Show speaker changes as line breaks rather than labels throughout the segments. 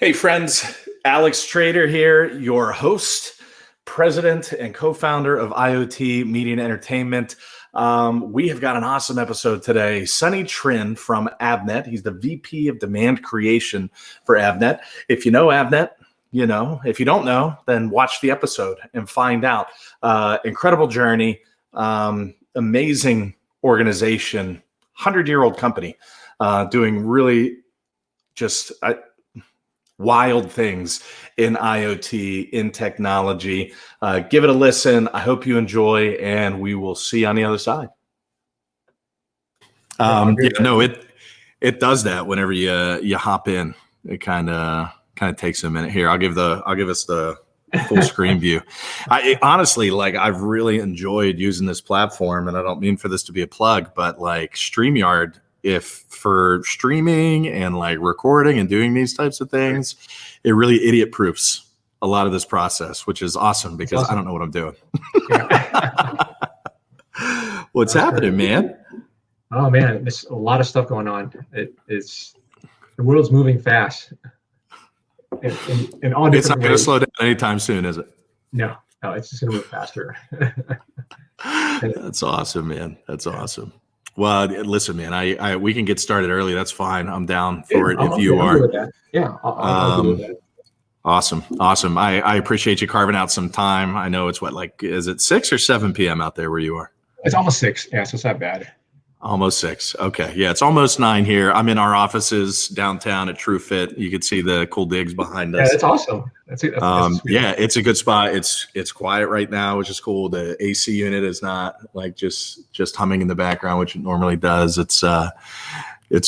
Hey friends, Alex Trader here, your host, president and co-founder of IoT Media and Entertainment. We have got an awesome episode today. Sunny Trinh from Avnet. He's the VP of Demand Creation for Avnet. If you know Avnet, you know. If you don't know, then watch the episode and find out. Incredible journey, amazing organization, 100-year-old company, doing really just wild things in IoT, in technology. Give it a listen. I hope you enjoy, and we will see you on the other side. It does that whenever you hop in. It kind of takes a minute. Here, I'll give us the full screen view. Honestly, I've really enjoyed using this platform, and I don't mean for this to be a plug, but StreamYard, if for streaming and recording and doing these types of things, it really idiot proofs a lot of this process, which is awesome because I don't know what I'm doing. What's happening, man?
Oh man, there's a lot of stuff going on. It's the world's moving fast. In all different
It's not going to
ways.
slow down anytime soon, is it?
No, it's just going to move faster.
That's awesome, man. That's awesome. Well, listen, man, we can get started early. That's fine. I'm down for it if you are.
Yeah, I'll do that.
Awesome. I appreciate you carving out some time. I know it's is it 6 or 7 p.m. out there where you are?
It's almost 6. Yeah, so it's not bad.
Almost 6. Okay. Yeah, it's almost 9 here. I'm in our offices downtown at TrueFit. You can see the cool digs behind us.
Yeah, that's awesome. That's
yeah, it's a good spot. It's quiet right now, which is cool. The AC unit is not just humming in the background, which it normally does. It's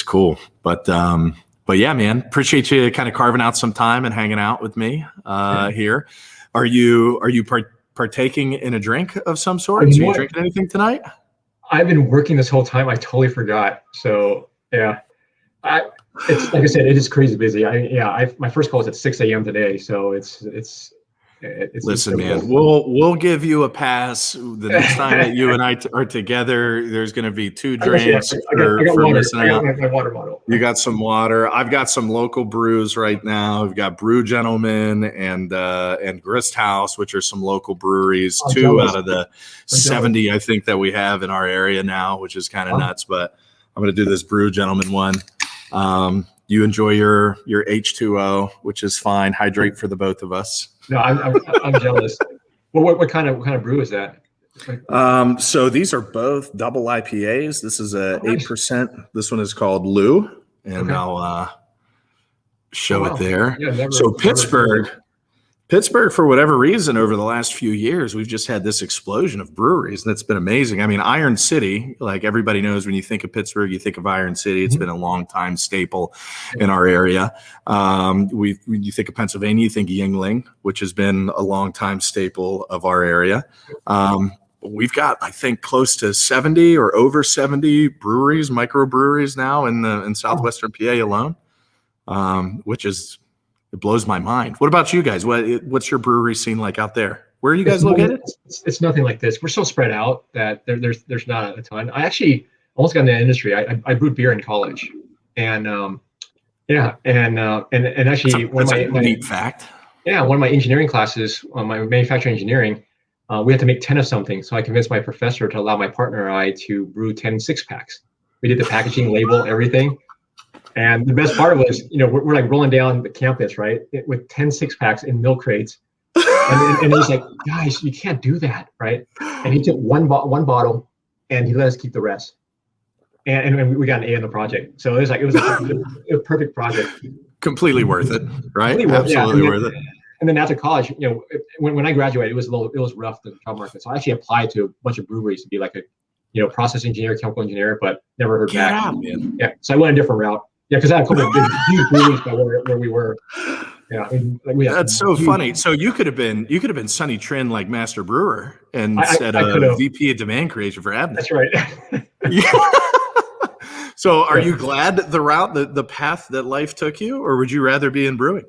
cool. But yeah, man, appreciate you kind of carving out some time and hanging out with me here. Are you partaking in a drink of some sort? Are you drinking anything tonight?
I've been working this whole time. I totally forgot. So yeah, it's like I said, it is crazy busy. My first call is at 6 a.m. today. So it's
listen, man, we'll give you a pass the next time that you and I are together. There's going to be 2 drinks for missing out.
My water bottle.
You got some water. I've got some local brews right now. We've got Brew Gentleman and Grist House, which are some local breweries. 2 out of the 70 I think that we have in our area now, which is kind of nuts. But I'm going to do this Brew Gentleman one. You enjoy your H2O, which is fine. Hydrate for the both of us.
No, I'm jealous. Well, what kind of brew is that?
So these are both double IPAs. This is a 8%. This one is called Lou, and I'll show it there. Yeah, so Pittsburgh, for whatever reason, over the last few years, we've just had this explosion of breweries, and it's been amazing. I mean, Iron City, everybody knows when you think of Pittsburgh, you think of Iron City. It's been a long time staple in our area. When you think of Pennsylvania, you think Yuengling, which has been a long time staple of our area. We've got, I think, close to 70 or over 70 breweries, microbreweries now in southwestern PA alone, which is... It blows my mind. What about you guys? What's your brewery scene like out there? Where are you guys located?
It's nothing like this. We're so spread out that there's not a ton. I actually almost got into the industry. I brewed beer in college, and actually
that's a neat fact.
Yeah, one of my engineering classes, my manufacturing engineering, we had to make 10 of something. So I convinced my professor to allow my partner and I to brew 10 6-packs. We did the packaging, label, everything. And the best part was, we're rolling down the campus, right, with 10 6-packs in milk crates. And he's like, guys, you can't do that, right? And he took one bottle and he let us keep the rest. And we got an A in the project. So it was a perfect project.
Completely worth it, right? Absolutely worth it.
And then after college, when I graduated, it was rough, the job market. So I actually applied to a bunch of breweries to be like a process engineer, chemical engineer, but never heard back.
Out, man.
Yeah, so I went a different route. Yeah, because I had a couple of huge breweries where we were. Yeah,
that's so funny. So you could have been Sunny Trinh, master brewer, instead of VP of Demand Creation for Avnet.
That's right.
So are you glad the path that life took you, or would you rather be in brewing?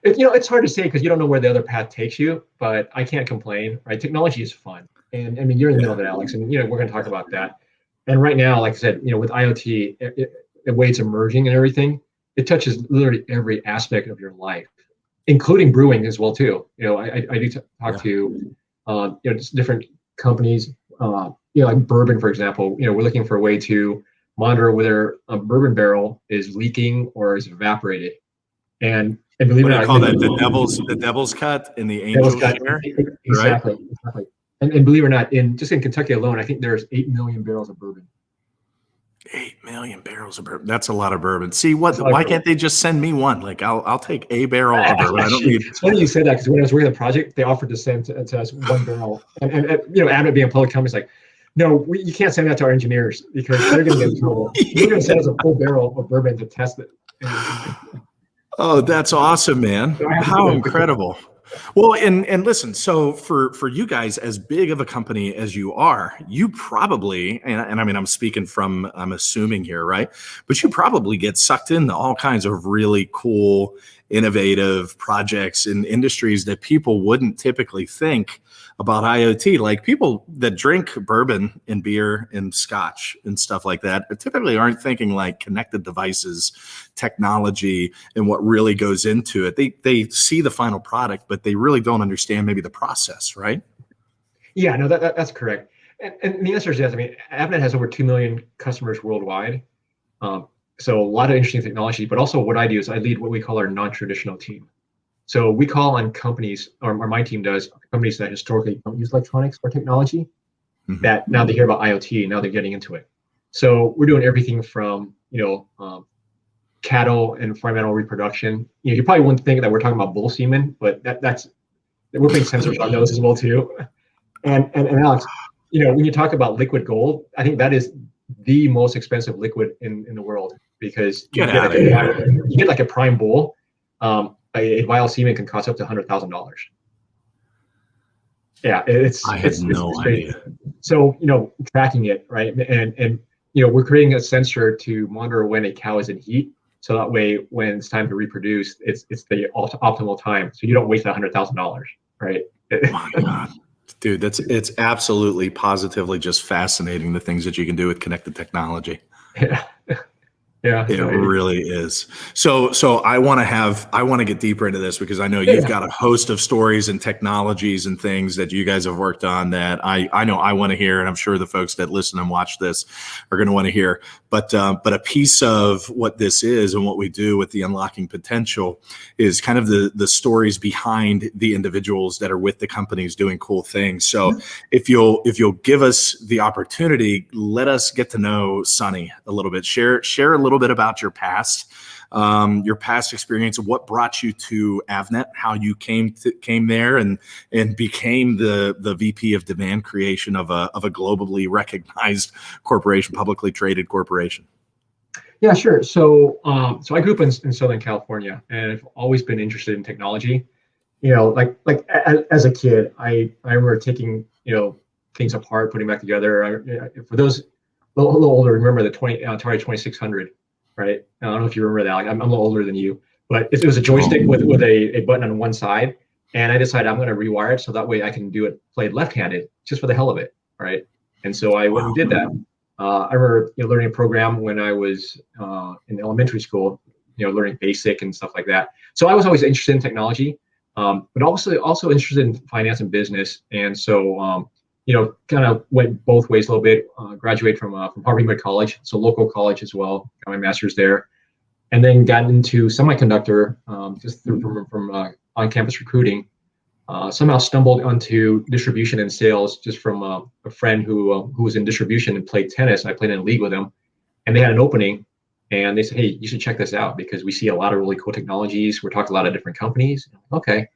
It's hard to say because you don't know where the other path takes you, but I can't complain, right? Technology is fun. And I mean, you're in the middle of it, Alex, and we're going to talk about that. And right now, like I said, with IoT, the way it's emerging and everything, it touches literally every aspect of your life, including brewing as well too. I do talk to just different companies. Like bourbon, for example. We're looking for a way to monitor whether a bourbon barrel is leaking or is evaporated. And believe
What
it
do
or
you
not,
call that? The devil's cut and the angel's share, right?
exactly. And believe it or not, just in Kentucky alone, I think there's 8 million barrels of bourbon.
8 million barrels of bourbon. That's a lot of bourbon. See what? Why can't they just send me one? Like I'll take a barrel of bourbon. I don't need.
It's funny you said that because when I was working on the project, they offered to send to us 1 barrel, and Avnet being a public company is like, no, you can't send that to our engineers because they're going to get in trouble. You're going to send us a full barrel of bourbon to test it.
Oh, that's awesome, man. How incredible. Well, and listen, so for you guys, as big of a company as you are, you probably, and I mean, I'm assuming here, right? But you probably get sucked into all kinds of really cool, innovative projects in industries that people wouldn't typically think about IoT. Like people that drink bourbon and beer and scotch and stuff like that typically aren't thinking like connected devices, technology, and what really goes into it. They see the final product, but they really don't understand maybe the process, right?
Yeah, no, that's correct. And the answer is yes. I mean, Avnet has over 2 million customers worldwide. So a lot of interesting technology, but also what I do is I lead what we call our non-traditional team. So we call on companies, or my team does, companies that historically don't use electronics or technology, that now they hear about IoT, now they're getting into it. So we're doing everything from, cattle and environmental reproduction. You probably wouldn't think that we're talking about bull semen, but that's we're putting sensors on those as well too. And Alex, when you talk about liquid gold, I think that is the most expensive liquid in the world because you get like a prime bull. A vial semen can cost up to $100,000. Yeah, it's
no idea.
So tracking it, right, and we're creating a sensor to monitor when a cow is in heat, so that way when it's time to reproduce, it's the optimal time, so you don't waste $100,000, right?
My God, dude, it's absolutely positively just fascinating the things that you can do with connected technology.
Yeah. Yeah,
it really is. So I want to get deeper into this because I know you've got a host of stories and technologies and things that you guys have worked on that I know I want to hear, and I'm sure the folks that listen and watch this are going to want to hear. But a piece of what this is and what we do with the Unlocking Potential is kind of the stories behind the individuals that are with the companies doing cool things. So if you'll give us the opportunity, let us get to know Sunny a little bit. Share a little bit about your past experience, of what brought you to Avnet, how you came there and became the VP of demand creation of a globally recognized corporation, publicly traded corporation.
Yeah, sure. So I grew up in Southern California, and I've always been interested in technology. Like as a kid, I remember taking things apart, putting back together. For those a little older, remember the Atari 2600. Right? I don't know if you remember that. Like, I'm a little older than you, but it was a joystick with a button on one side, and I decided I'm going to rewire it so that way I can play it left-handed, just for the hell of it, right? And so I went and did that. I remember learning a program when I was in elementary school, learning BASIC and stuff like that. So I was always interested in technology, but also interested in finance and business, and so kind of went both ways a little bit. Graduated from Harvard College, so local college as well. Got my master's there, and then got into semiconductor just from on-campus recruiting. Somehow stumbled onto distribution and sales just from a friend who was in distribution and played tennis. I played in a league with him, and they had an opening, and they said, "Hey, you should check this out because we see a lot of really cool technologies. We're talking to a lot of different companies." Okay,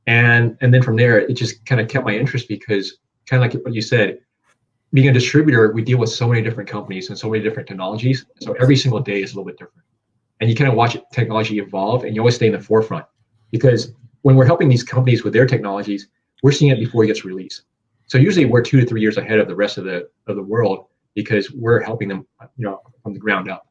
and then from there, it just kind of kept my interest because, kind of like what you said, being a distributor, we deal with so many different companies and so many different technologies. So every single day is a little bit different. And you kind of watch technology evolve, and you always stay in the forefront. Because when we're helping these companies with their technologies, we're seeing it before it gets released. So usually we're 2 to 3 years ahead of the rest of the world because we're helping them, from the ground up.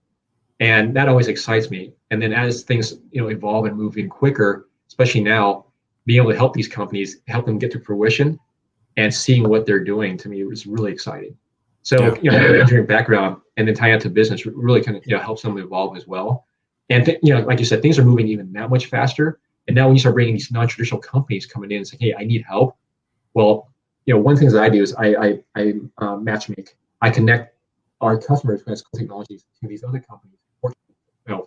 And that always excites me. And then as things, evolve and move in quicker, especially now, being able to help these companies, help them get to fruition, and seeing what they're doing, to me, was really exciting. So, engineering background and then tying it to business really kind of helps them evolve as well. And like you said, things are moving even that much faster. And now when you start bringing these non-traditional companies coming in and saying, "Hey, I need help," well, one thing that I do is I matchmake. I connect our customers who has cool technologies to these other companies,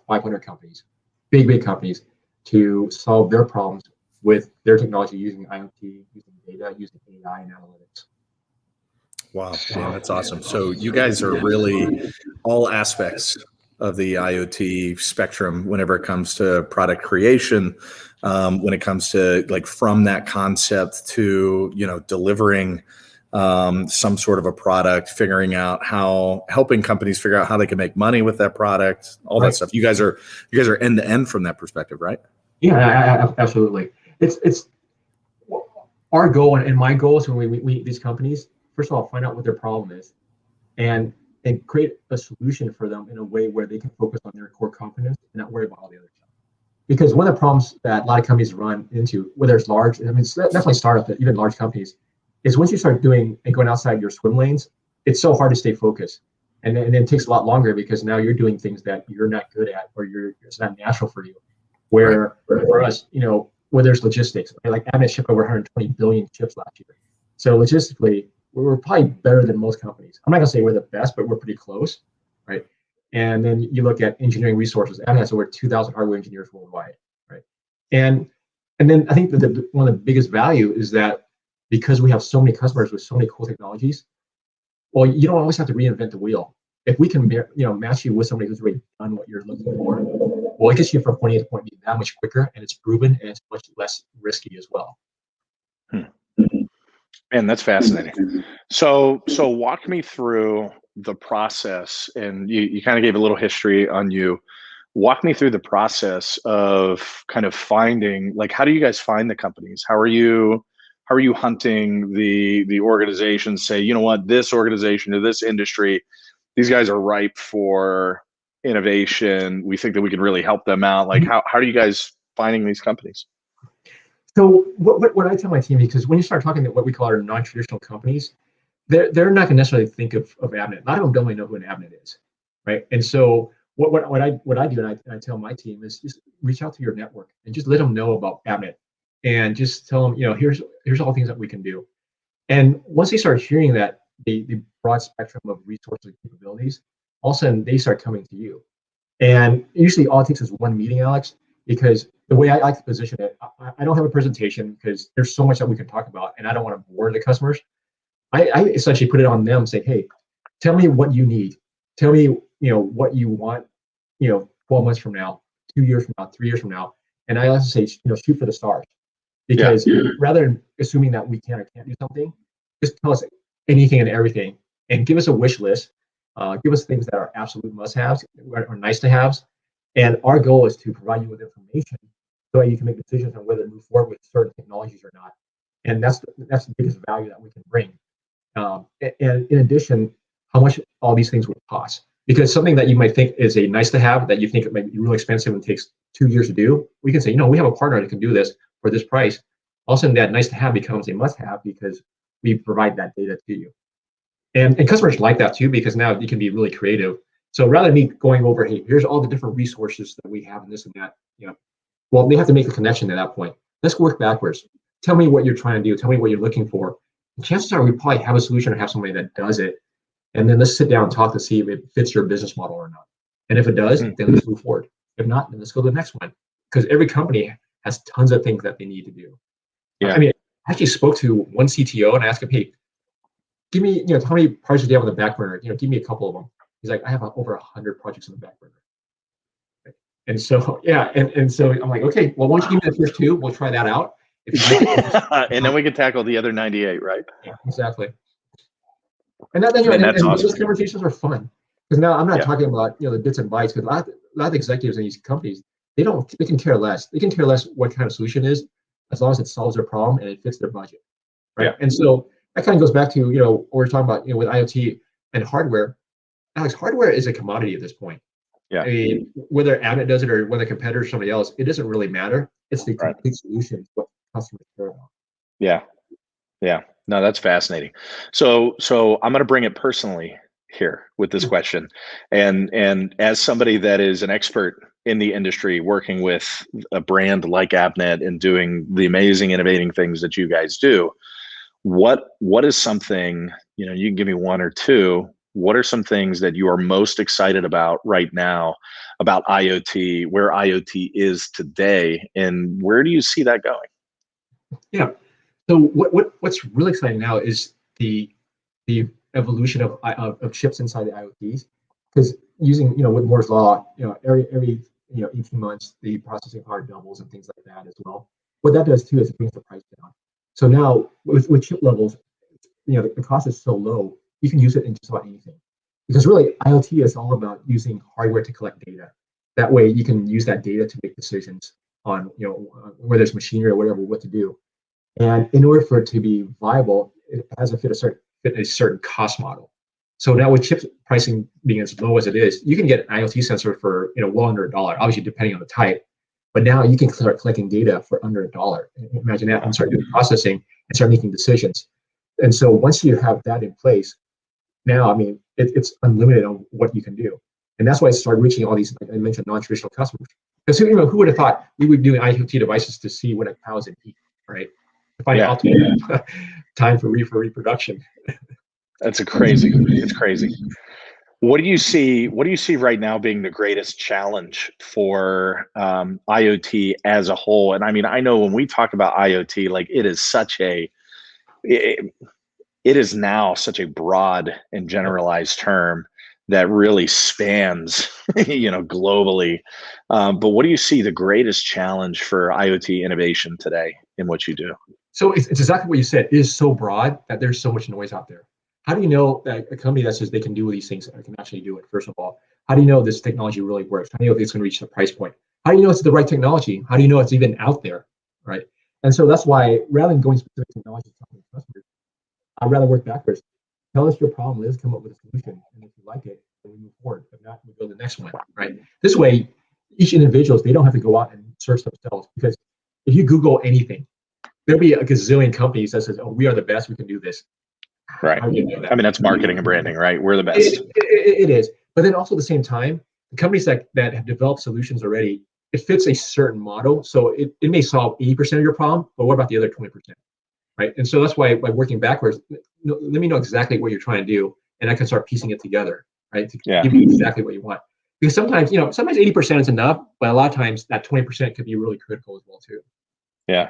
500 companies, big companies, to solve their problems with their technology using IoT, using data, using AI and analytics.
Wow, Dan, that's awesome. So you guys are really all aspects of the IoT spectrum whenever it comes to product creation, when it comes to like from that concept to, delivering some sort of a product, figuring out helping companies figure out how they can make money with that product, all that stuff. You guys are end to end from that perspective, right?
Yeah, absolutely. It's our goal and my goal is when we meet these companies, first of all, find out what their problem is and create a solution for them in a way where they can focus on their core competence and not worry about all the other stuff. Because one of the problems that a lot of companies run into, whether it's large, it's definitely startups, but even large companies, is once you start doing and going outside your swim lanes, it's so hard to stay focused. And then it takes a lot longer because now you're doing things that you're not good at or it's not natural for you. Where for us, where there's logistics, like Avnet shipped over 120 billion chips last year. So logistically, we're probably better than most companies. I'm not gonna say we're the best, but we're pretty close, right? And then you look at engineering resources. Avnet has over 2,000 hardware engineers worldwide, right? And then I think that one of the biggest value is that because we have so many customers with so many cool technologies, well, you don't always have to reinvent the wheel. If we can, match you with somebody who's already done what you're looking for, well, it gets you from point A to point B that much quicker, and it's proven, and it's much less risky as well.
And that's fascinating. So walk me through the process, and you kind of gave a little history on you. Walk me through the process of kind of finding, like, how do you guys find the companies? How are you hunting the organizations? Say, you know what, this organization or this industry, these guys are ripe for innovation. We think that we can really help them out. Like, how are you guys finding these companies?
So what I tell my team, because when you start talking about what we call our non-traditional companies, they're not going to necessarily think of Avnet. Not everyone really know who an Avnet is, right? And so what I do, and I tell my team, is just reach out to your network and just let them know about Avnet, and just tell them, here's all things that we can do. And once they start hearing that the broad spectrum of resources and capabilities, all of a sudden they start coming to you. And usually all it takes is one meeting, Alex, because the way I like to position it, I don't have a presentation because there's so much that we can talk about, and I don't want to bore the customers. I essentially put it on them, say, hey, tell me what you need. Tell me, what you want, 12 months from now, 2 years from now, 3 years from now. And I also say, shoot for the stars. Because rather than assuming that we can or can't do something, just tell us anything and everything and give us a wish list. Give us things that are absolute must-haves or nice-to-haves. And our goal is to provide you with information so that you can make decisions on whether to move forward with certain technologies or not. And that's the biggest value that we can bring. And in addition, how much all these things would cost. Because something that you might think is a nice-to-have that you think it might be really expensive and takes 2 years to do, we can say, we have a partner that can do this for this price. All of a sudden, that nice-to-have becomes a must-have because we provide that data to you. And customers like that too, because now you can be really creative. So rather than me going over, hey, here's all the different resources that we have and this and that, well, they have to make a connection at that point. Let's work backwards. Tell me what you're trying to do. Tell me what you're looking for. And chances are we probably have a solution or have somebody that does it. And then let's sit down and talk to see if it fits your business model or not. And if it does, then let's move forward. If not, then let's go to the next one. Because every company has tons of things that they need to do. Yeah. I mean, I actually spoke to one CTO and I asked him, hey, give me, how many projects do you have on the back burner? Give me a couple of them. He's like, I have over 100 projects on the back burner. And so, and so I'm like, okay, well, why don't you give me the first two? We'll try that out. If you like it,
and then we can tackle the other 98, right?
Yeah, exactly. And those conversations are fun because now I'm not talking about the bits and bytes. Because a lot of executives in these companies, they can care less. They can care less what kind of solution is, as long as it solves their problem and it fits their budget, right? Yeah. And so that kind of goes back to what we're talking about with IoT and hardware. Alex, hardware is a commodity at this point. Yeah. I mean, whether Avnet does it or whether a competitor or somebody else, it doesn't really matter. It's the complete solution what customers care about.
Yeah. Yeah. No, that's fascinating. So I'm going to bring it personally here with this question. And as somebody that is an expert in the industry working with a brand like Avnet and doing the amazing innovating things that you guys do, what is something, you know, you can give me one or two, what are some things that you are most excited about right now about IoT, where IoT is today, and where do you see that going?
Yeah. So what's really exciting now is the evolution of chips inside the IoTs, because using, with Moore's law, every 18 months the processing power doubles and things like that as well. What that does too is it brings the price down. So now with chip levels, the cost is so low, you can use it in just about anything. Because really, IoT is all about using hardware to collect data. That way, you can use that data to make decisions on, whether it's machinery or whatever, what to do. And in order for it to be viable, it has to fit a certain cost model. So now with chip pricing being as low as it is, you can get an IoT sensor for well under $1, obviously depending on the type. But now you can start collecting data for under $1. Imagine that, and start doing processing and start making decisions. And so once you have that in place, now, it's unlimited on what you can do. And that's why I started reaching all these, like I mentioned, non-traditional customers. Because who would have thought we would do IoT devices to see what a cow's in heat, right? To find optimal time for reproduction.
It's crazy. It's crazy. What do you see right now being the greatest challenge for IoT as a whole? And I know when we talk about IoT, like it is now such a broad and generalized term that really spans, globally. But what do you see the greatest challenge for IoT innovation today in what you do?
So it's exactly what you said. It is so broad that there's so much noise out there. How do you know that a company that says they can do these things can actually do it? First of all, how do you know this technology really works? How do you know if it's going to reach the price point? How do you know it's the right technology? How do you know it's even out there, right? And so that's why, rather than going specific technology to customers, I'd rather work backwards. Tell us your problem is, come up with a solution, and if you like it, then we move forward. If not, we go to the next one, right? This way, each individual, they don't have to go out and search themselves, because if you Google anything, there'll be a gazillion companies that says, "Oh, we are the best. We can do this."
Right.
How do you know that?
That's marketing and branding, right? We're the best.
It is. But then also at the same time, the companies that have developed solutions already, it fits a certain model. So it may solve 80% of your problem, but what about the other 20%? Right. And so that's why, by working backwards, let me know exactly what you're trying to do, and I can start piecing it together, right? To give you exactly what you want. Because sometimes 80% is enough, but a lot of times that 20% could be really critical as well too.
Yeah.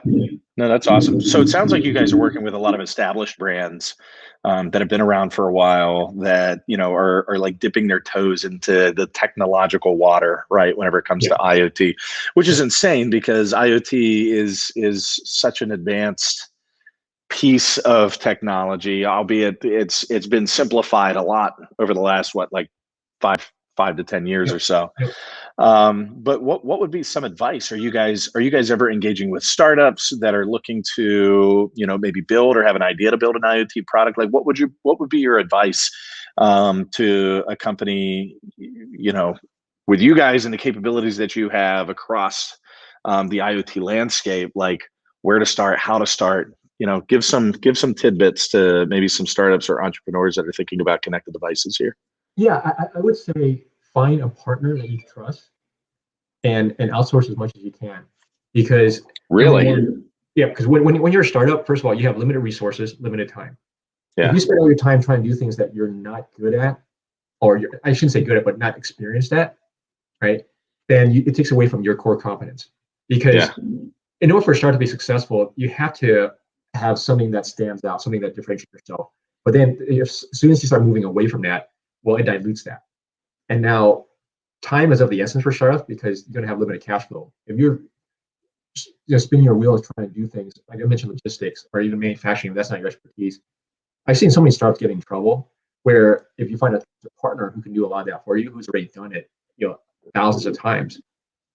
No, that's awesome. So it sounds like you guys are working with a lot of established brands that have been around for a while, that are like dipping their toes into the technological water, right? Whenever it comes to IoT, which is insane, because IoT is such an advanced piece of technology, albeit it's been simplified a lot over the last five to 10 years or so. But what would be some advice? Are you guys ever engaging with startups that are looking to, maybe build or have an idea to build an IoT product? Like what would be your advice to a company, with you guys and the capabilities that you have across the IoT landscape, like where to start, how to start? Give some tidbits to maybe some startups or entrepreneurs that are thinking about connected devices here.
Yeah, I would say find a partner that you trust, and outsource as much as you can, because because when you're a startup, first of all, you have limited resources, limited time. If you spend all your time trying to do things that you're not good at, or I shouldn't say good at, but not experienced at, right? Then it takes away from your core competence. Because in order for a startup to be successful, you have to have something that stands out, something that differentiates yourself. But then as soon as you start moving away from that, well, it dilutes that. And now time is of the essence for startups, because you're going to have limited cash flow. If you're spinning your wheels trying to do things, like I mentioned, logistics or even manufacturing, that's not your expertise. I've seen so many startups get in trouble, where if you find a partner who can do a lot of that for you, who's already done it, thousands of times,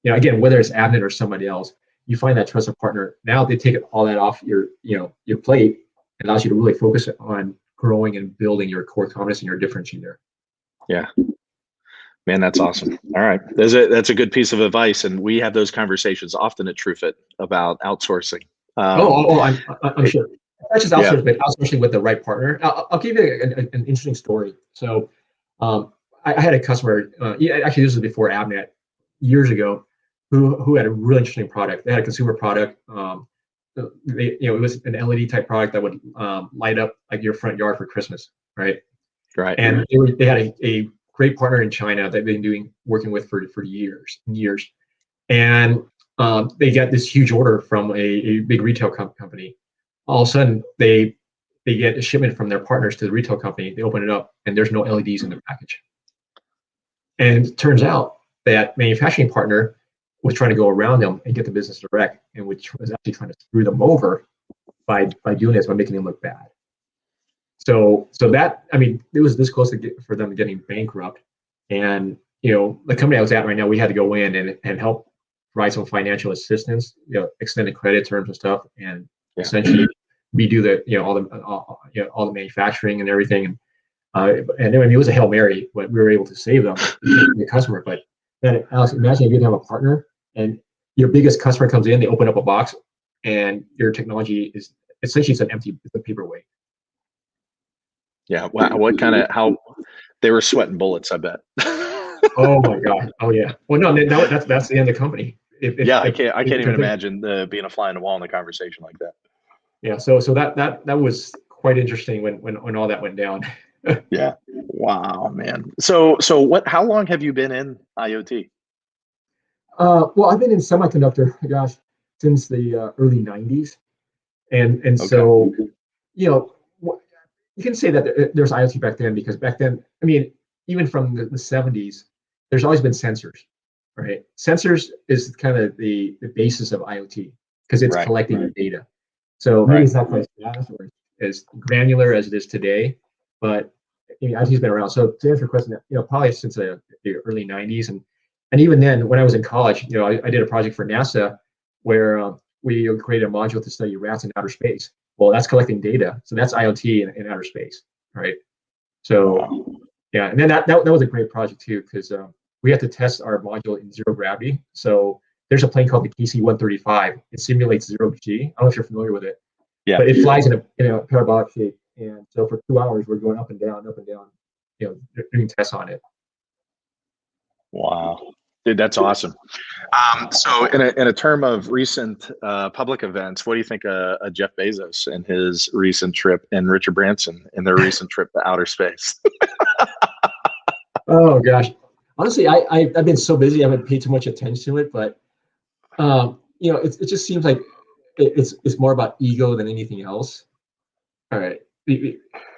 again, whether it's Avnet or somebody else, you find that trusted partner. Now they take all that off your plate, and allows you to really focus on growing and building your core competence and your differentiator.
Yeah. Man, that's awesome. All right. That's a good piece of advice. And we have those conversations often at TrueFit about outsourcing.
I'm sure. Not just outsourcing, but outsourcing with the right partner. I'll give you an interesting story. So I had a customer, actually this was before Avnet. years ago who had a really interesting product. They had a consumer product. It was an LED type product that would light up like your front yard for Christmas, right?
Right.
And they had a great partner in China that they've been working with for years and years. And they got this huge order from a big retail company. All of a sudden, they get a shipment from their partners to the retail company. They open it up, and there's no LEDs in the package. And it turns out that manufacturing partner was trying to go around them and get the business direct, and which was actually trying to screw them over by doing this, by making them look bad. So that, I mean, it was this close for them getting bankrupt. And the company I was at right now, we had to go in and help provide some financial assistance, extended credit terms and stuff, and essentially redo the all the manufacturing and everything. And it was a Hail Mary, but we were able to save them, the customer. But then, Alex, imagine if you didn't have a partner and your biggest customer comes in, they open up a box, and your technology is essentially it's a paperweight.
Yeah. Wow. How they were sweating bullets, I bet.
Oh my God. Oh yeah. Well, no, that's the end of the company.
I can't even imagine being a fly on the wall in a conversation like that.
Yeah. So that was quite interesting when all that went down.
Yeah. Wow, man. So how long have you been in IoT?
Well, I've been in semiconductor, gosh, since the early 90s. And so, you can say that there's IoT back then, because back then, I mean, even from the 70s, there's always been sensors, right? Sensors is kind of the basis of IoT, because it's collecting data. So maybe it's not quite as fast or as granular as it is today, but IoT's been around. So to answer your question, probably since the early 90s. And even then, when I was in college, I did a project for NASA where we created a module to study rats in outer space. Well, that's collecting data. So that's IoT in outer space, right? So, yeah. And then that was a great project too, because we had to test our module in zero gravity. So there's a plane called the KC-135. It simulates zero G. I don't know if you're familiar with it. Yeah. But it flies in a parabolic shape. And so for 2 hours, we're going up and down, doing tests on it.
Wow. Dude, that's awesome. So in a term of recent public events, what do you think of Jeff Bezos and his recent trip, and Richard Branson and their recent trip to outer space?
Oh gosh, honestly, I've been so busy, I haven't paid too much attention to it. But it just seems like it's more about ego than anything else. All right,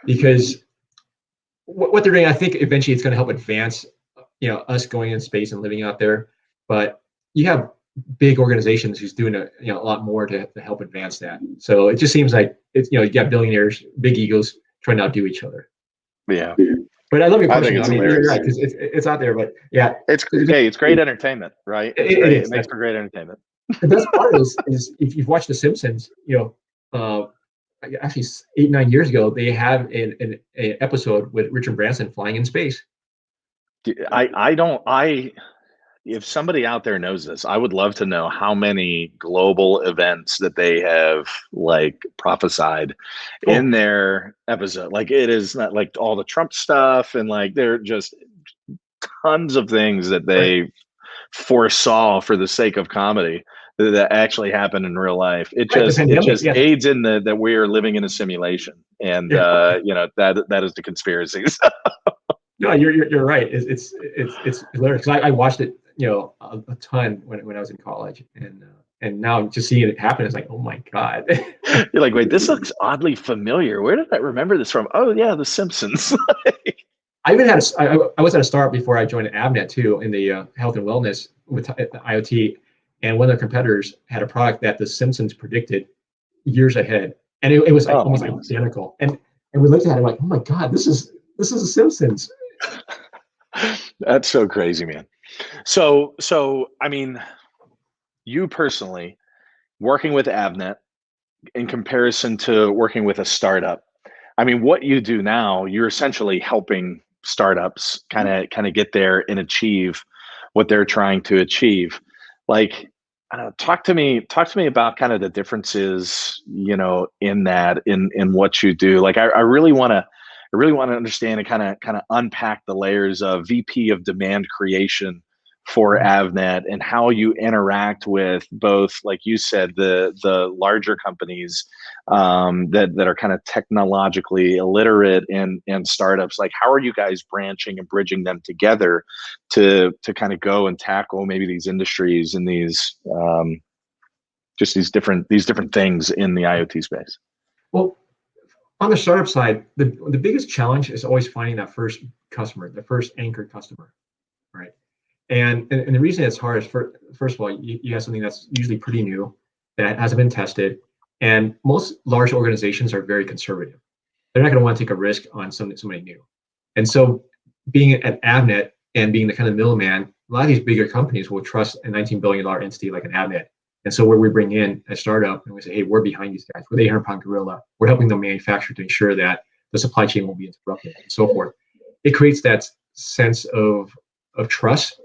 because what they're doing, I think eventually it's going to help advance us going in space and living out there. But you have big organizations who's doing a lot more to help advance that. So it just seems like it's you got billionaires, big egos trying to outdo each other.
Yeah.
But I love your question. I mean, you're right, because it's out there. But yeah,
it's great entertainment, right? It makes for great entertainment.
The best part is if you've watched The Simpsons, actually 8-9 years ago, they have an episode with Richard Branson flying in space.
If somebody out there knows this, I would love to know how many global events that they have prophesied in their episode. Like, it is not like all the Trump stuff, and they're just tons of things that they foresaw for the sake of comedy that actually happened in real life. It just aids in that we are living in a simulation, and that is the conspiracy.
No, you're right. It's hilarious, because I watched it a ton when I was in college, and now just seeing it happen is like, oh my God.
You're like, wait, this looks oddly familiar. Where did I remember this from? Oh yeah, The Simpsons.
I was at a startup before I joined Avnet too, in the health and wellness with IoT, and one of their competitors had a product that The Simpsons predicted years ahead, and it was almost identical. And we looked at it like, oh my God, this is The Simpsons.
That's so crazy, man. So I mean, you personally working with Avnet in comparison to working with a startup, I mean, what you do now, you're essentially helping startups kind of get there and achieve what they're trying to achieve. Talk to me about kind of the differences, in that, in what you do. I really want to understand and kind of unpack the layers of VP of demand creation for Avnet, and how you interact with both, like you said, the larger companies that are kind of technologically illiterate and startups. Like, how are you guys branching and bridging them together to kind of go and tackle maybe these industries and these just these different things in the IoT space?
Well, on the startup side, the biggest challenge is always finding that first customer, the first anchor customer, right? And the reason it's hard is, first of all, you have something that's usually pretty new, that hasn't been tested, and most large organizations are very conservative. They're not going to want to take a risk on somebody new. And so being at Avnet and being the kind of middleman, a lot of these bigger companies will trust a $19 billion entity like an Avnet. And so where we bring in a startup and we say, hey, we're behind these guys. We're the 800-pound gorilla. We're helping them manufacture to ensure that the supply chain won't be interrupted and so forth. It creates that sense of trust.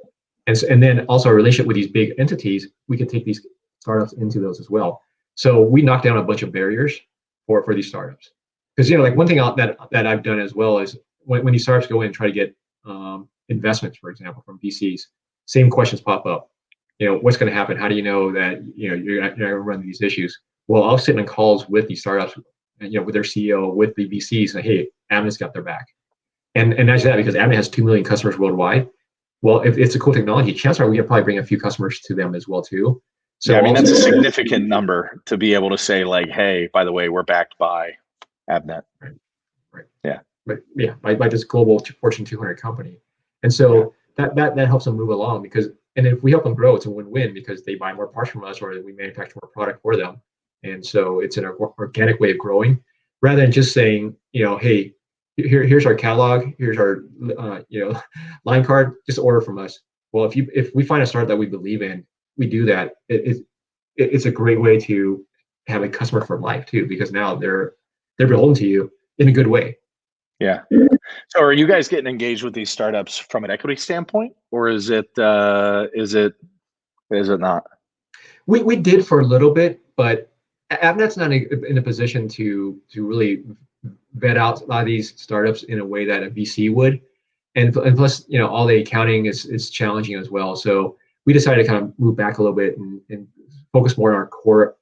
And then also a relationship with these big entities, we can take these startups into those as well. So we knock down a bunch of barriers for these startups. Because, like one thing that I've done as well is when these startups go in and try to get investments, for example, from VCs, same questions pop up. What's going to happen? How do you know that you're not going to run these issues? Well, I'll sit in calls with these startups, with their CEO, with the VCs, and hey, Avnet's got their back. And not just that, because Avnet has 2 million customers worldwide. Well, if it's a cool technology, chances are we can probably bring a few customers to them as well too.
So yeah, I mean, that's a significant number to be able to say, like, hey, by the way, we're backed by Avnet.
Right.
Yeah.
But yeah, by this global Fortune 200 company. And so that helps them move along, and if we help them grow, it's a win-win, because they buy more parts from us, or we manufacture more product for them. And so it's an organic way of growing, rather than just saying, hey, here's our catalog, here's our line card, just order from us. Well, if we find a startup that we believe in, we do that. It's a great way to have a customer for life too, because now they're beholden to you in a good way.
Yeah. So are you guys getting engaged with these startups from an equity standpoint, or is it not?
We did for a little bit, but Avnet's not in a position to really vet out a lot of these startups in a way that a VC would, and plus, all the accounting is challenging as well. So we decided to kind of move back a little bit and focus more on our core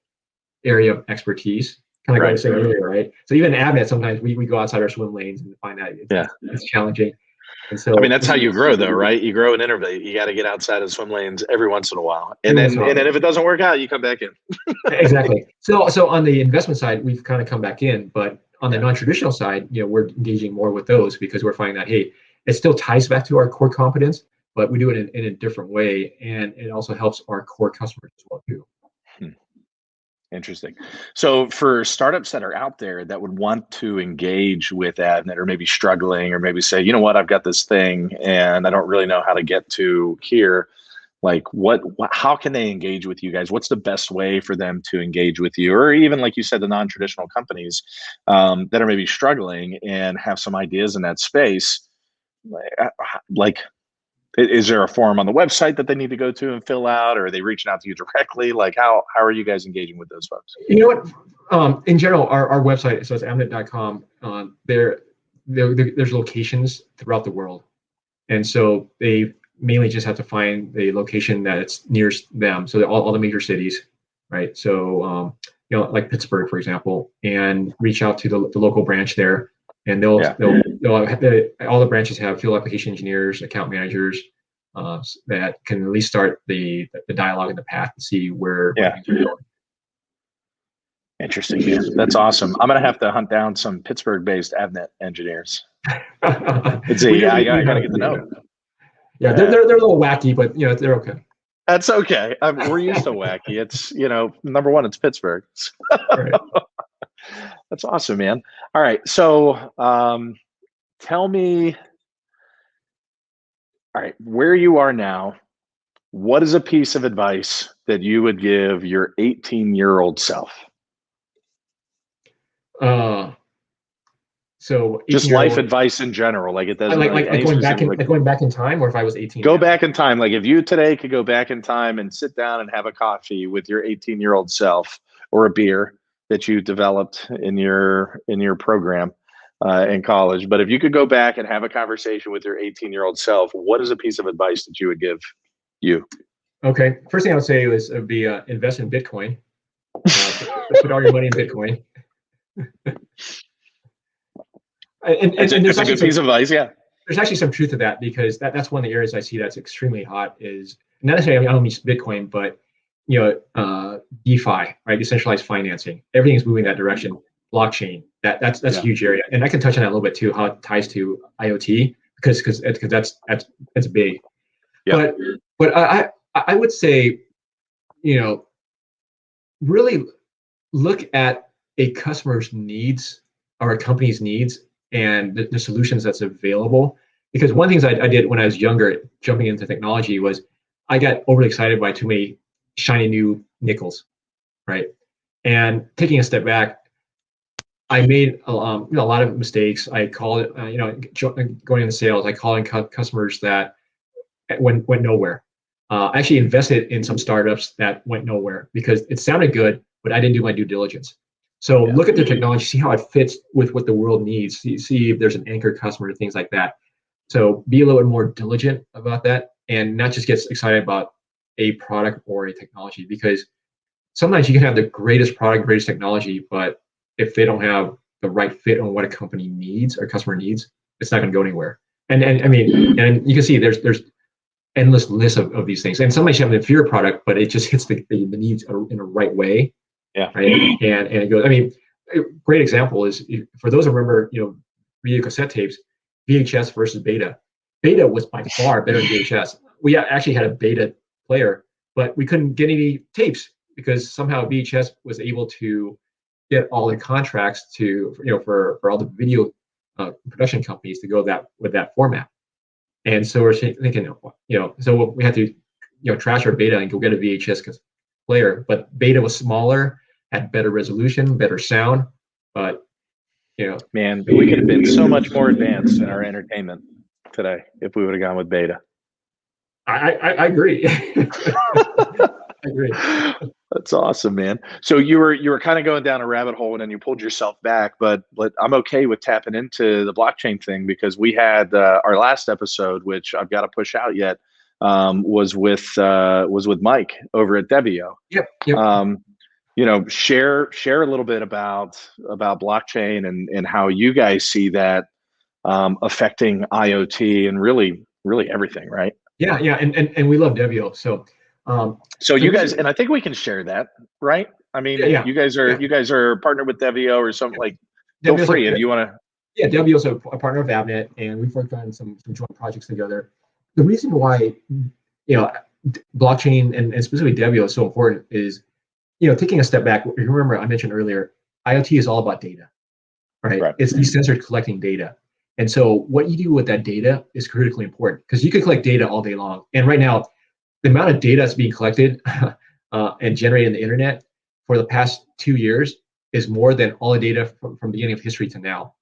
area of expertise. Kind of like I was saying earlier, right? So even Avnet, sometimes we go outside our swim lanes and find that it's challenging. And so,
I mean, that's how you grow, though, right? You grow and innovate. You got to get outside of swim lanes every once in a while, and then if it doesn't work out, you come back in.
Exactly. So on the investment side, we've kind of come back in, but on the non-traditional side, we're engaging more with those, because we're finding that, hey, it still ties back to our core competence, but we do it in a different way, and it also helps our core customers as well too.
Interesting. So for startups that are out there that would want to engage with Avnet, or maybe struggling, or maybe say, you know what, I've got this thing and I don't really know how to get to here, like how can they engage with you guys? What's the best way for them to engage with you? Or even, like you said, the non-traditional companies that are maybe struggling and have some ideas in that space, like, is there a form on the website that they need to go to and fill out, or are they reaching out to you directly? Like, how are you guys engaging with those folks?
You know what? In general, our website, so it's avnet.com. There's locations throughout the world, and so they mainly just have to find the location that's nearest them. So all the major cities, right? So like Pittsburgh, for example, and reach out to the local branch there. And they'll have all the branches have field application engineers, account managers that can at least start the dialogue and the path to see where things are going.
Interesting, man. That's awesome. I'm gonna have to hunt down some Pittsburgh-based Avnet engineers. I gotta get the note.
Yeah, they're a little wacky, but they're okay.
That's okay. We're used to wacky. It's number one, it's Pittsburgh.
Right.
That's awesome, man. All right. So tell me, all right, where you are now, what is a piece of advice that you would give your 18-year-old self?
So
just life advice in general, like it doesn't
like going back in time, or if I was 18.
Go back in time. Like if you today could go back in time and sit down and have a coffee with your 18-year-old self, or a beer that you developed in your program in college. But if you could go back and have a conversation with your 18-year-old self, what is a piece of advice that you would give You.
Okay. First thing I would say would be invest in Bitcoin. Put all your money in Bitcoin. and
That's a good piece of advice. Yeah.
There's actually some truth to that, because that's one of the areas I see that's extremely hot is not necessarily, I don't mean Bitcoin, but DeFi, right? Decentralized financing. Everything's moving that direction. Blockchain. That's a huge area, and I can touch on that a little bit too, how it ties to IoT, because that's big. Yeah. But I would say, really look at a customer's needs or a company's needs and the solutions that's available. Because one of the things I did when I was younger, jumping into technology, was I got overly excited by too many shiny new nickels, right? And taking a step back, I made a lot of mistakes. I called it, going into sales, I called in customers that went nowhere. I actually invested in some startups that went nowhere because it sounded good, but I didn't do my due diligence. So look at the technology, see how it fits with what the world needs, see if there's an anchor customer, things like that. So be a little bit more diligent about that, and not just get excited about a product or a technology, because sometimes you can have the greatest product, greatest technology, but if they don't have the right fit on what a company needs or customer needs, it's not going to go anywhere. And I mean, and you can see there's endless lists of these things. And sometimes you have an inferior product, but it just hits the needs in a right way.
Yeah.
Right. And it goes, I mean, a great example is, for those who remember, video cassette tapes, VHS versus Beta. Beta was by far better than VHS. We actually had a Beta player, but we couldn't get any tapes because somehow VHS was able to get all the contracts for all the video production companies to go with that format. And so we're thinking, so we had to, trash our Beta and go get a VHS player. But Beta was smaller, had better resolution, better sound. But,
man, we could have been so much more advanced in our entertainment today if we would have gone with Beta.
I agree. I agree.
That's awesome, man. So you were kind of going down a rabbit hole and then you pulled yourself back, but I'm okay with tapping into the blockchain thing, because we had our last episode, which I've got to push out yet, was with Mike over at Devio.
Yep.
Share a little bit about blockchain and how you guys see that affecting IoT and really everything, right?
Yeah, and we love Devio. So
you guys, and I think we can share that, right? I mean, you guys are partnered with Devio or something, like, feel free if you want to.
Yeah, Devio's a partner of Avnet, and we've worked on some joint projects together. The reason why, blockchain and specifically Devio is so important is, taking a step back. You remember I mentioned earlier, IoT is all about data, right? It's these sensors collecting data. And so what you do with that data is critically important, because you can collect data all day long. And right now, the amount of data that's being collected and generated in the internet for the past 2 years is more than all the data from the beginning of history to now.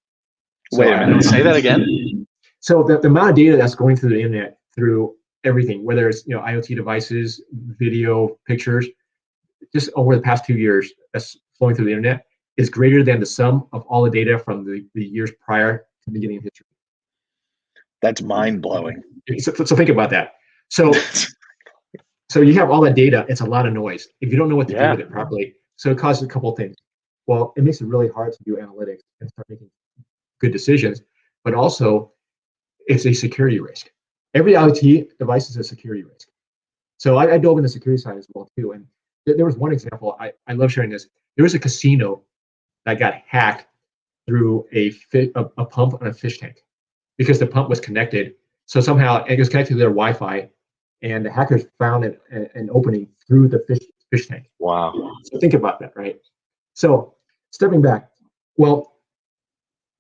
So wait a minute, say that again.
So the amount of data that's going through the internet, through everything, whether it's IoT devices, video, pictures, just over the past 2 years that's flowing through the internet, is greater than the sum of all the data from the years prior to the beginning of history.
That's mind-blowing.
So think about that. So you have all that data, it's a lot of noise. If you don't know what to do with it properly, so it causes a couple of things. Well, it makes it really hard to do analytics and start making good decisions, but also it's a security risk. Every IoT device is a security risk. So I dove into the security side as well too. And there was one example, I love sharing this. There was a casino that got hacked through a pump on a fish tank, because the pump was connected. So somehow it was connected to their Wi-Fi, and the hackers found an opening through the fish tank.
Wow.
So think about that, right? So stepping back, well,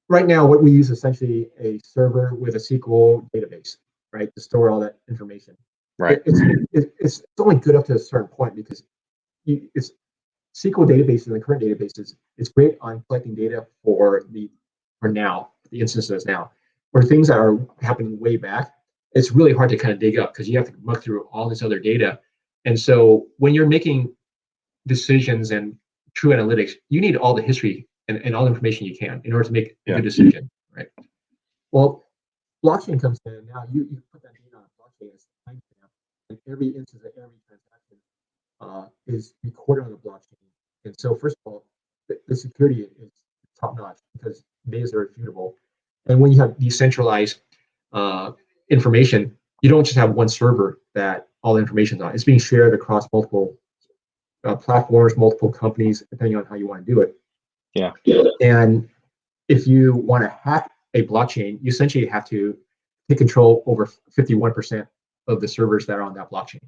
right now what we use is essentially a server with a SQL database, right, to store all that information.
Right.
It's only good up to a certain point, because it's SQL databases and the current databases. It's great on collecting data for now, the instances now. For things that are happening way back, it's really hard to kind of dig up, because you have to muck through all this other data. And so when you're making decisions and true analytics, you need all the history and all the information you can in order to make a good decision, right? Well, blockchain comes in now. You put that data on blockchain as a timestamp, and every instance of every transaction is recorded on the blockchain. And so, first of all, the security is top notch because data is irrefutable. And when you have decentralized information, you don't just have one server that all the information is on. It's being shared across multiple platforms, multiple companies, depending on how you want to do it.
Yeah.
And if you want to hack a blockchain, you essentially have to take control over 51% of the servers that are on that blockchain.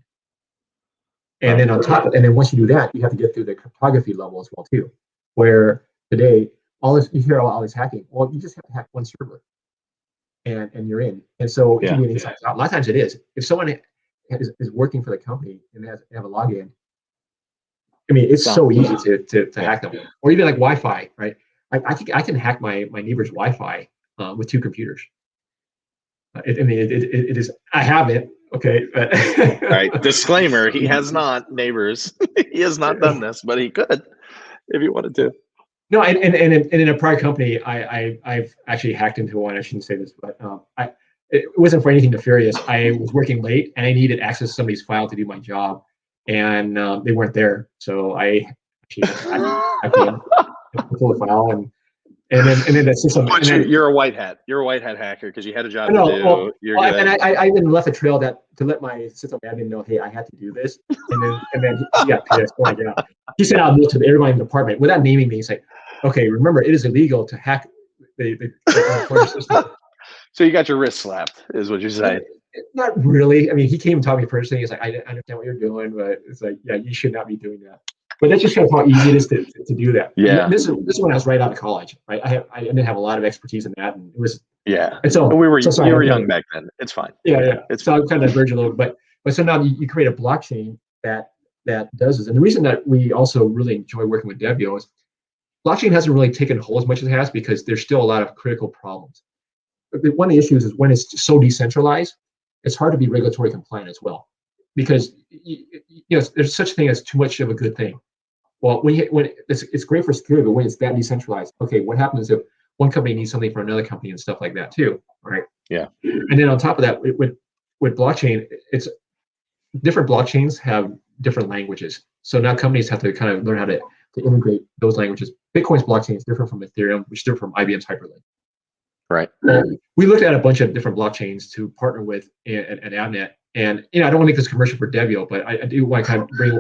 And then on top, and then once you do that, you have to get through the cryptography level as well too. Where today, all this you hear all this hacking. Well, you just have to hack one server, and you're in. And so it can be an inside job. A lot of times it is. If someone is working for the company and they have a login, I mean, it's so easy to hack them. Or even like Wi-Fi, right? I can hack my neighbor's Wi-Fi with 2 computers. It is. I haven't. Okay. But
right. Disclaimer: he has not neighbors. He has not done this, but he could if he wanted to.
No, and in a prior company, I've actually hacked into one. I shouldn't say this, but it wasn't for anything nefarious. I was working late and I needed access to somebody's file to do my job, and they weren't there. So I actually pull the file and then the system.
You're a white hat. You're a white hat hacker because you had a job to do.
Well, and I even left a trail to let my system admin know, hey, I had to do this. And then he got pissed. Oh my God. He sent out a note to everybody in the department without naming me. He's like, okay, remember, it is illegal to hack the system. So
you got your wrist slapped, is what you're saying.
Not really. I mean, he came and taught me personally. He's like, I understand what you're doing, but it's like, yeah, you should not be doing that. But that just shows how easy it is to do that.
Yeah.
And this is when I was right out of college, right? I didn't have a lot of expertise in that, and it was.
Yeah.
And so
you were young back then. It's fine.
Yeah. So I'm kind of diverging a little bit, but so now you create a blockchain that does this. And the reason that we also really enjoy working with Devio is blockchain hasn't really taken hold as much as it has because there's still a lot of critical problems. One of the issues is when it's so decentralized, it's hard to be regulatory compliant as well, because there's such a thing as too much of a good thing. Well, when it's great for security, but when it's that decentralized, okay, what happens if one company needs something from another company and stuff like that too, right?
Yeah.
And then on top of that, with blockchain, it's different blockchains have different languages. So now companies have to kind of learn how to integrate those languages. Bitcoin's blockchain is different from Ethereum, which is different from IBM's Hyperledger.
Right.
We looked at a bunch of different blockchains to partner with at Avnet, and I don't want to make this commercial for Devio, but I do want to kind of bring,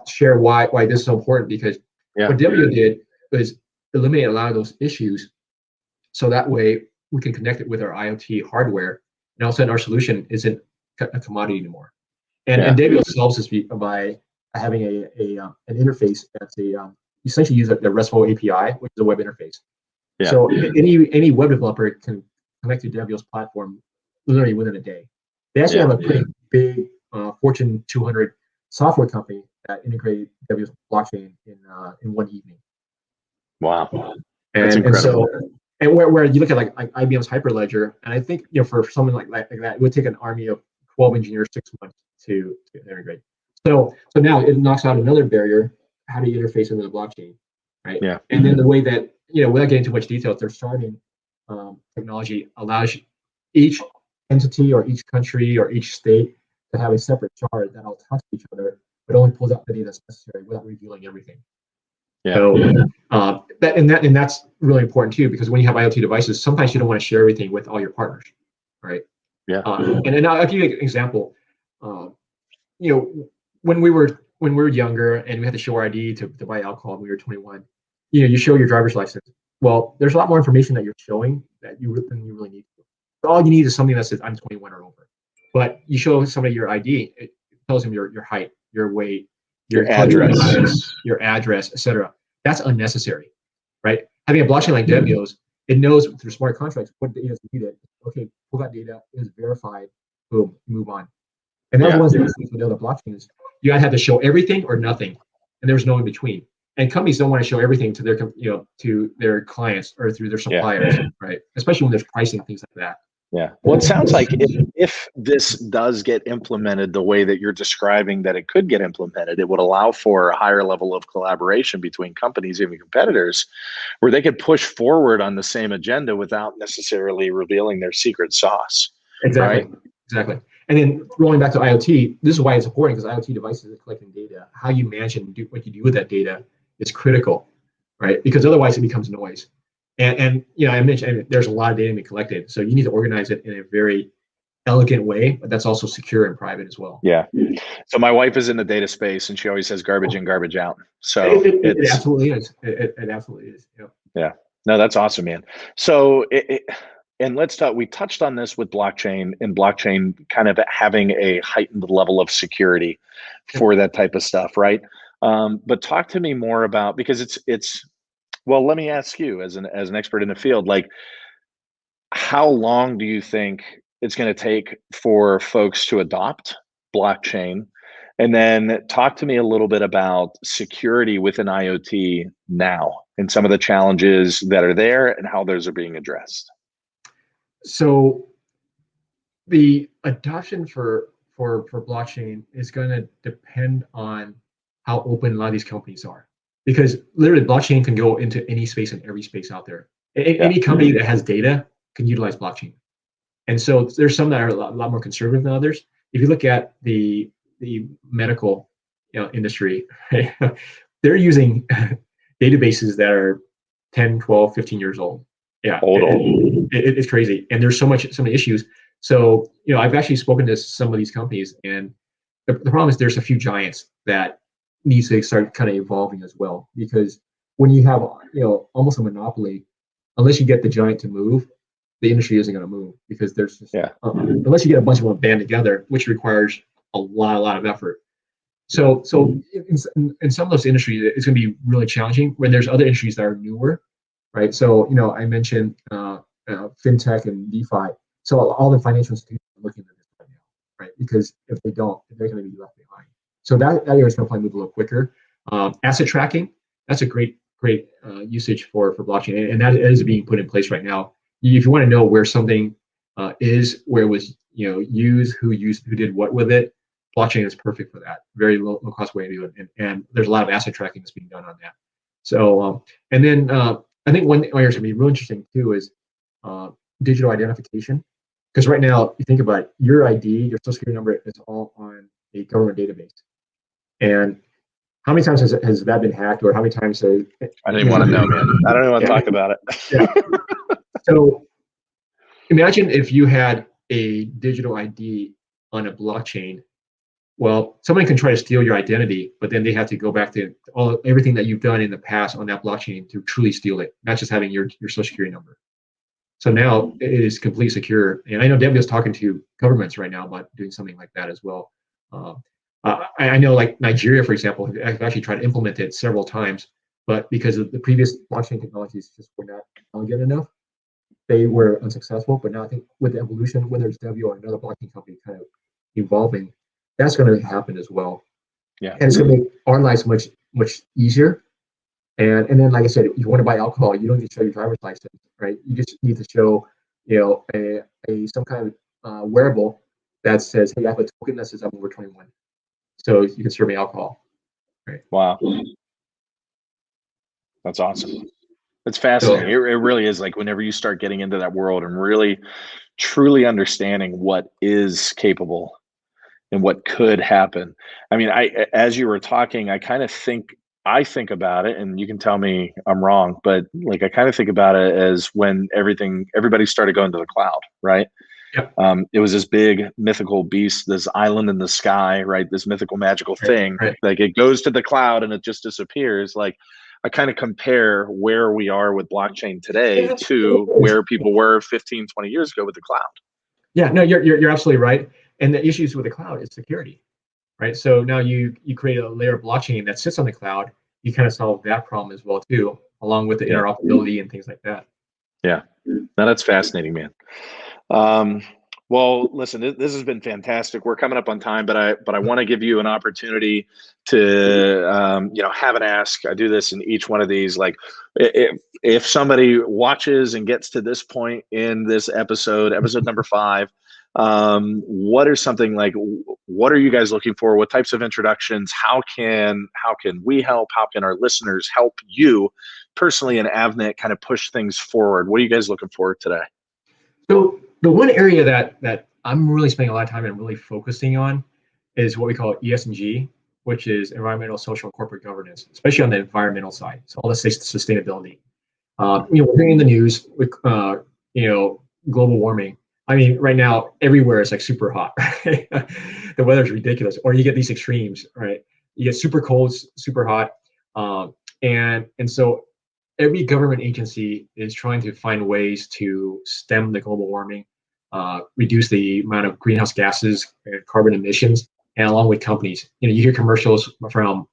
share why this is so important, because what Devio did was eliminate a lot of those issues, so that way we can connect it with our IoT hardware, and all of a sudden our solution isn't a commodity anymore. And Devio solves this by having an interface that's essentially use the RESTful API, which is a web interface. Yeah. So any web developer can connect to Devio's platform literally within a day. They actually have a pretty big Fortune 200 software company that integrated Devio's blockchain in one evening.
Wow,
that's incredible. And where you look at like IBM's Hyperledger, and I think for someone like that, it would take an army of 12 engineers 6 months to integrate. So now it knocks out another barrier: how do you interface into the blockchain, right?
Yeah.
And then the way that without getting too much detail, their sharding technology allows each entity or each country or each state to have a separate shard that all talk to each other, but only pulls out the data that's necessary without revealing everything. Yeah. So that's really important too, because when you have IoT devices, sometimes you don't want to share everything with all your partners, right?
Yeah.
And then I'll give you an example. When we were younger and we had to show our ID to buy alcohol when we were 21, you show your driver's license. Well, there's a lot more information that you're showing than you really need to. So all you need is something that says I'm 21 or over. But you show somebody your ID, it tells them your height, your weight, your address, etc. That's unnecessary, right? Having a blockchain like Devio's, it knows through smart contracts what data is needed. Okay, pull that data, it is verified, boom, move on. And that's one of the things with other blockchains. You either have to show everything or nothing, and there's no in between. And companies don't want to show everything to their clients or through their suppliers, right? Especially when there's pricing, things like that.
Yeah. Well, it sounds like if this does get implemented the way that you're describing that it could get implemented, it would allow for a higher level of collaboration between companies, even competitors, where they could push forward on the same agenda without necessarily revealing their secret sauce.
Exactly.
Right?
Exactly. And then rolling back to IoT, this is why it's important, because IoT devices are collecting data. How you manage and do what you do with that data is critical, right? Because otherwise it becomes noise. And I mentioned there's a lot of data to be collected, so you need to organize it in a very elegant way, but that's also secure and private as well.
Yeah. So my wife is in the data space, and she always says garbage in, garbage out. So
it absolutely is. It absolutely is. Yep.
Yeah. No, that's awesome, man. So and let's talk. We touched on this with blockchain, and blockchain kind of having a heightened level of security for that type of stuff, right? But talk to me more about, because it's well, let me ask you as an expert in the field, like, how long do you think it's going to take for folks to adopt blockchain? And then talk to me a little bit about security within IoT now and some of the challenges that are there and how those are being addressed.
So the adoption for blockchain is going to depend on how open a lot of these companies are, because literally blockchain can go into any space and every space out there. Any company that has data can utilize blockchain. And so there's some that are a lot more conservative than others. If you look at the medical industry, right? They're using databases that are 10, 12, 15 years old. Yeah, it's crazy. And there's so many issues. So, I've actually spoken to some of these companies, and the problem is there's a few giants that needs to start kind of evolving as well. Because when you have, almost a monopoly, unless you get the giant to move, the industry isn't going to move, because there's just, unless you get a bunch of them band together, which requires a lot of effort. So in some of those industries, it's going to be really challenging. When there's other industries that are newer, right? So I mentioned fintech and DeFi. So all the financial institutions are looking at this right now, right? Because if they don't, they're going to be left behind. So that area is going to probably move a little quicker. Asset tracking, that's a great usage for blockchain, and that is being put in place right now. If you want to know where something is, where it was used, who did what with it, blockchain is perfect for that. Very low cost way to do it, and there's a lot of asset tracking that's being done on that. So and then I think one area that's going to be real interesting too is digital identification, because right now you think about it, your ID, your social security number is all on a government database, and how many times has that been hacked, or how many times
I don't even want to know, man. I don't even want to talk about it.
Yeah. So imagine if you had a digital ID on a blockchain. Well, somebody can try to steal your identity, but then they have to go back to everything that you've done in the past on that blockchain to truly steal it, not just having your social security number. So now it is completely secure. And I know Debbie is talking to governments right now about doing something like that as well. I know, like Nigeria, for example, have actually tried to implement it several times, but because of the previous blockchain technologies just were not elegant enough, they were unsuccessful. But now I think with the evolution, whether it's W or another blockchain company kind of evolving, that's going to happen as well.
Yeah.
And it's going to make our lives much easier. And then, like I said, if you want to buy alcohol, you don't need to show your driver's license, right? You just need to show, some kind of wearable that says, hey, I have a token that says I'm over 21, so you can serve me alcohol. Right.
Wow. That's awesome. It's fascinating. It really is. Like, whenever you start getting into that world and really truly understanding what is capable and what could happen. I mean, as you were talking, I think about it, and you can tell me I'm wrong, but like, I kind of think about it as when everybody started going to the cloud, right?
Yep.
It was this big mythical beast, this island in the sky, right? This mythical magical thing.
Right.
Like, it goes to the cloud and it just disappears. Like, I kind of compare where we are with blockchain today to where people were 15, 20 years ago with the cloud.
Yeah, no, you're absolutely right. And the issues with the cloud is security, right? So now you create a layer of blockchain that sits on the cloud. You kind of solve that problem as well too, along with the interoperability and things like that.
Yeah, no, that's fascinating, man. Well, listen, this has been fantastic. We're coming up on time, but I want to give you an opportunity to have an ask. I do this in each one of these. Like, if somebody watches and gets to this point in this episode number 5, what are you guys looking for? What types of introductions? How can we help? How can our listeners help you personally in Avnet kind of push things forward? What are you guys looking for today?
So the one area that I'm really spending a lot of time and really focusing on is what we call ESG, which is environmental, social, and corporate governance, especially on the environmental side. So all the sustainability. We're hearing in the news with global warming. I mean, right now everywhere it's like super hot. Right? The weather's ridiculous, or you get these extremes, right? You get super cold, super hot, and so every government agency is trying to find ways to stem the global warming, reduce the amount of greenhouse gases and carbon emissions, and along with companies. You hear commercials from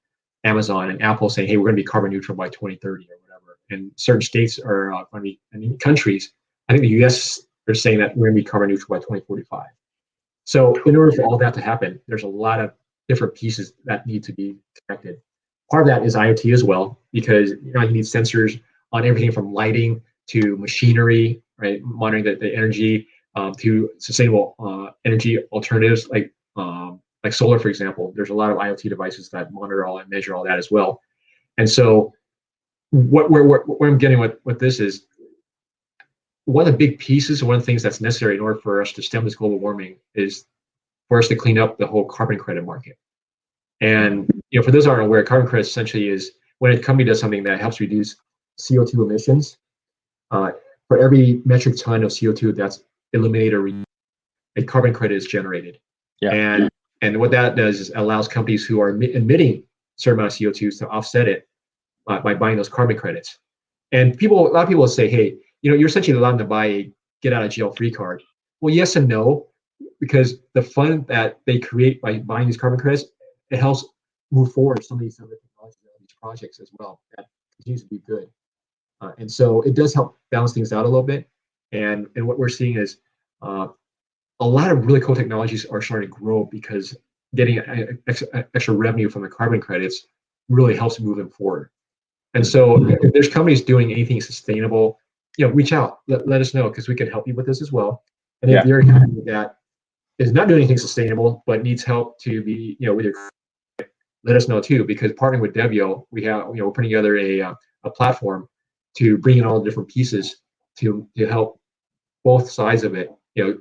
Amazon and Apple saying, "Hey, we're going to be carbon neutral by 2030 or whatever." And certain states are going to be, and countries. I think the U.S. are saying that we're going to be carbon neutral by 2045. So, in order for all that to happen, there's a lot of different pieces that need to be connected. Part of that is IoT as well, because you need sensors on everything from lighting to machinery, right? Monitoring the energy, to sustainable energy alternatives like solar, for example. There's a lot of IoT devices that monitor all and measure all that as well. And so, what I'm getting with this is one of the big pieces, one of the things that's necessary in order for us to stem this global warming is for us to clean up the whole carbon credit market. And for those who aren't aware, carbon credit essentially is when a company does something that helps reduce CO2 emissions. For every metric ton of CO2 that's eliminated or a carbon credit is generated.
Yeah.
And what that does is allows companies who are emitting a certain amount of CO2 to offset it by buying those carbon credits. And a lot of people will say, "Hey, you're essentially allowed to buy a get out of jail free card." Well, yes and no, because the fund that they create by buying these carbon credits, it helps move forward some of these other technologies, these projects as well. That continues to be good, and so it does help balance things out a little bit. And what we're seeing is a lot of really cool technologies are starting to grow because getting extra revenue from the carbon credits really helps move them forward. And so if there's companies doing anything sustainable, reach out, let us know, because we can help you with this as well. And if you're a company that is not doing anything sustainable but needs help to be, with your, let us know too, because partnering with Devio, we're putting together a platform to bring in all the different pieces to help both sides of it.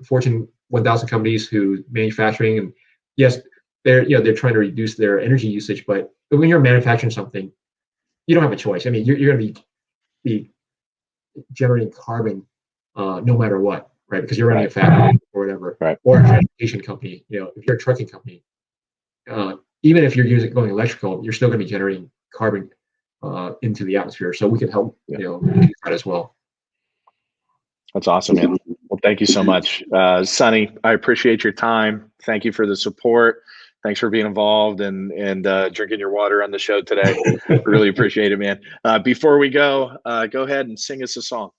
Fortune 1000 companies who manufacturing, and yes, they're trying to reduce their energy usage, but when you're manufacturing something, you don't have a choice. I mean, you're going to be generating carbon no matter what, right? Because you're running a factory or whatever, or a transportation company. If you're a trucking company, even if you're going electrical, you're still going to be generating carbon into the atmosphere. So we can help reduce that as well.
That's awesome, man. Well, thank you so much, Sunny. I appreciate your time. Thank you for the support. Thanks for being involved and drinking your water on the show today. Really appreciate it, man. Before we go ahead and sing us a song.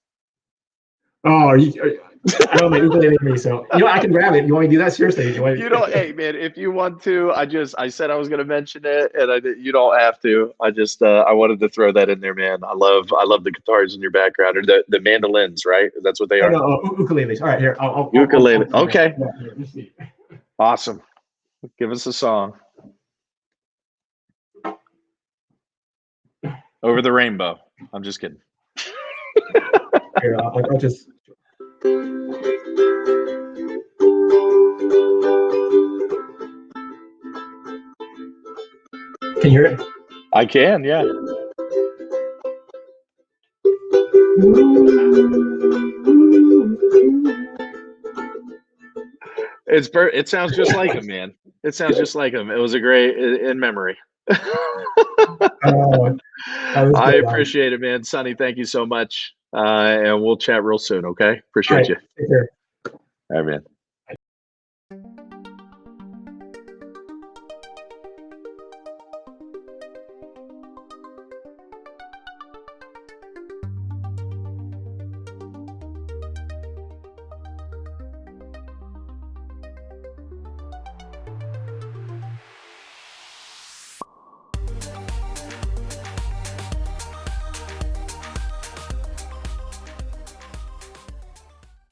Oh, I don't know, ukulele me, so I can grab it. You want me to do that? Seriously?
Hey man, if you want to, I said I was going to mention it, and you don't have to. I wanted to throw that in there, man. I love the guitars in your background, or the mandolins, right? That's what they are.
No, ukuleles. All right, here.
Ukulele. Okay.
Here, let's see.
Awesome. Give us a song. Over the Rainbow. I'm just kidding.
Here, I'll just. Can you hear it?
I can, yeah. It sounds just like him, man. It sounds just like him. It was a great in memory. I appreciate it, man. Sunny, thank you so much. And we'll chat real soon, okay? Appreciate you.
Take care.
All right, man.